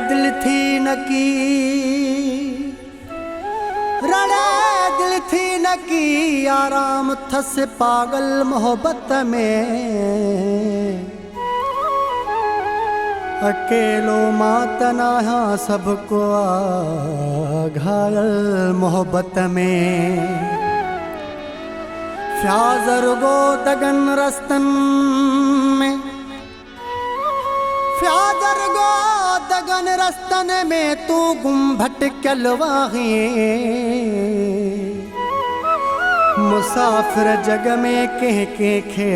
दिल थी नकी, रड़े दिल थी नकी, आराम थस पागल मोहब्बत में। अकेलो मात नहा सबको घायल मोहब्बत में। फ्याजर गो दगन रस्तन में, फ्याजर गो दगन रस्तन में, तू गुम भटकल वाही। मुसाफिर जग में के खे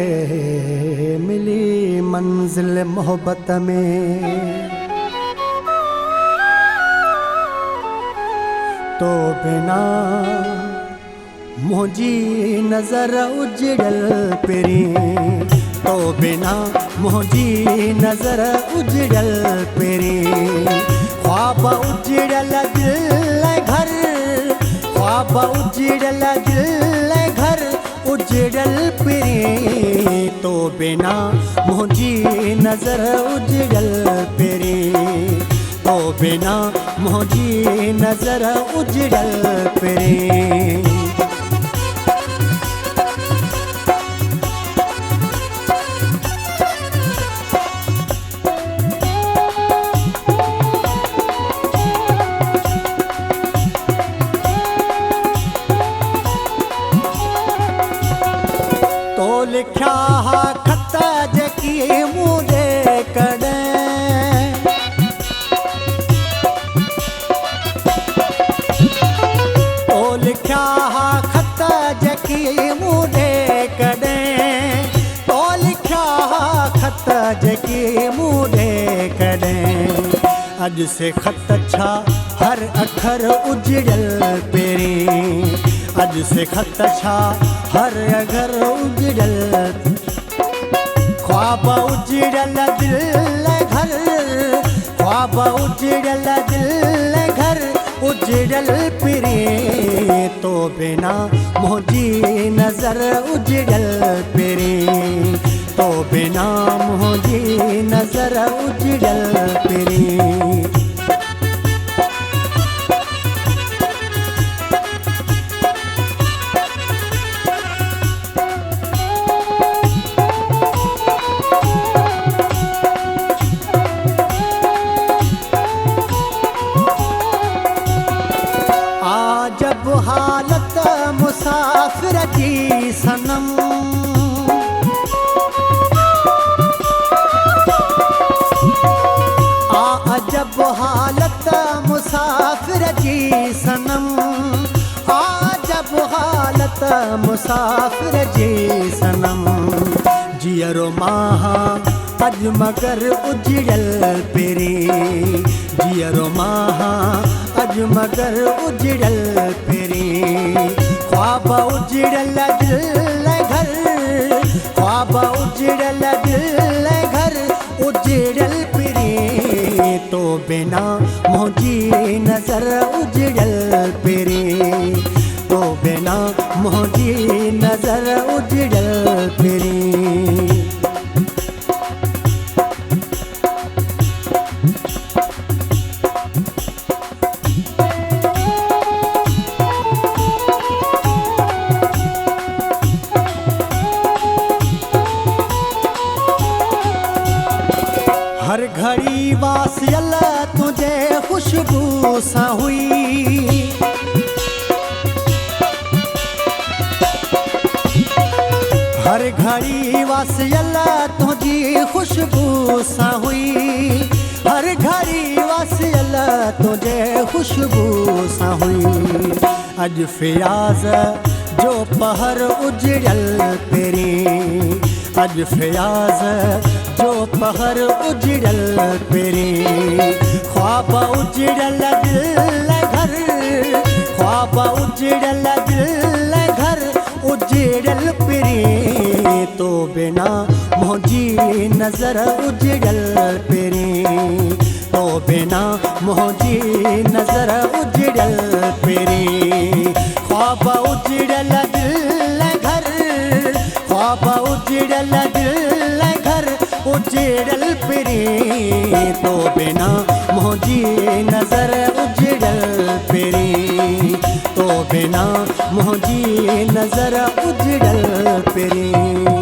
मिली मंजिल मोहब्बत में। तो बिना मुझी नजर उजड़ल पेरी, तो बिना मुझी नजर उजड़ल पेरी। ख्वाब उजड़ल दिल घर, ख्वाब उजड़ल दिल घर उजड़ल पेरी। तो बिना मुझी नजर उजड़ल पेरी, तो बिना मुझी नजर उजड़ल पेरी। लिख्या खत जकी मुझे कड़े, तो लिख्या खत जकी मुझे कड़े, तो लिख्या खत जकी मुझे कड़े। अज से खत छा हर अखर उजड़ल पेरी, अज से खत छा हर घर उजड़ल। ख्वाब उजड़ल दिल घर, ख्वाब उजड़ल दिल घर उजड़ल पेरी। तो बिना मुझी नजर उजड़ल पेरी, तो बिना मुझी नजर उजड़ल पेरी। जब हालत मुसाफिर की सनम, जब हालत मुसाफिर की सनम, जब हालत मुसाफिर की सनम। जियरो माहा अज मगर उजड़ल पेरी, जियरो माहा अज मगर उजड़ल पेरी। ख्वाब उजड़ल दिल घर, ख्वाब उजड़ल दिल घर उजड़ल पेरी। तो बिना मुझी नजर उजड़ल पेरी, तो बिना मुझी नजर उजड़ल पेरी। हर घड़ी वासियल तुझे खुशबू सा हुई, हर घड़ी वासियल तुझी खुशबू सा हुई, हर घड़ी वासियल तुझे खुशबू सा हुई। अज फियाज जो पहर उजड़ल पेरी, अज फियाज जो पहर उजड़ल पेरी। ख्वाब उजड़ल दिल घर, ख्वाब उजड़ल दिल घर उजड़ल पेरी। तो बिना मुझी नजर उजड़ल पेरी, तो बिना मुझी नजर उजड़ल पेरी। ख्वाब उजड़ल दिल घर, ख्वाब उजड़ल दिल घर उजड़ल पिरी तो बिना मोजी नजर उजड़ल पिरी तो बिना मोजी नजर उजड़ल पिरी।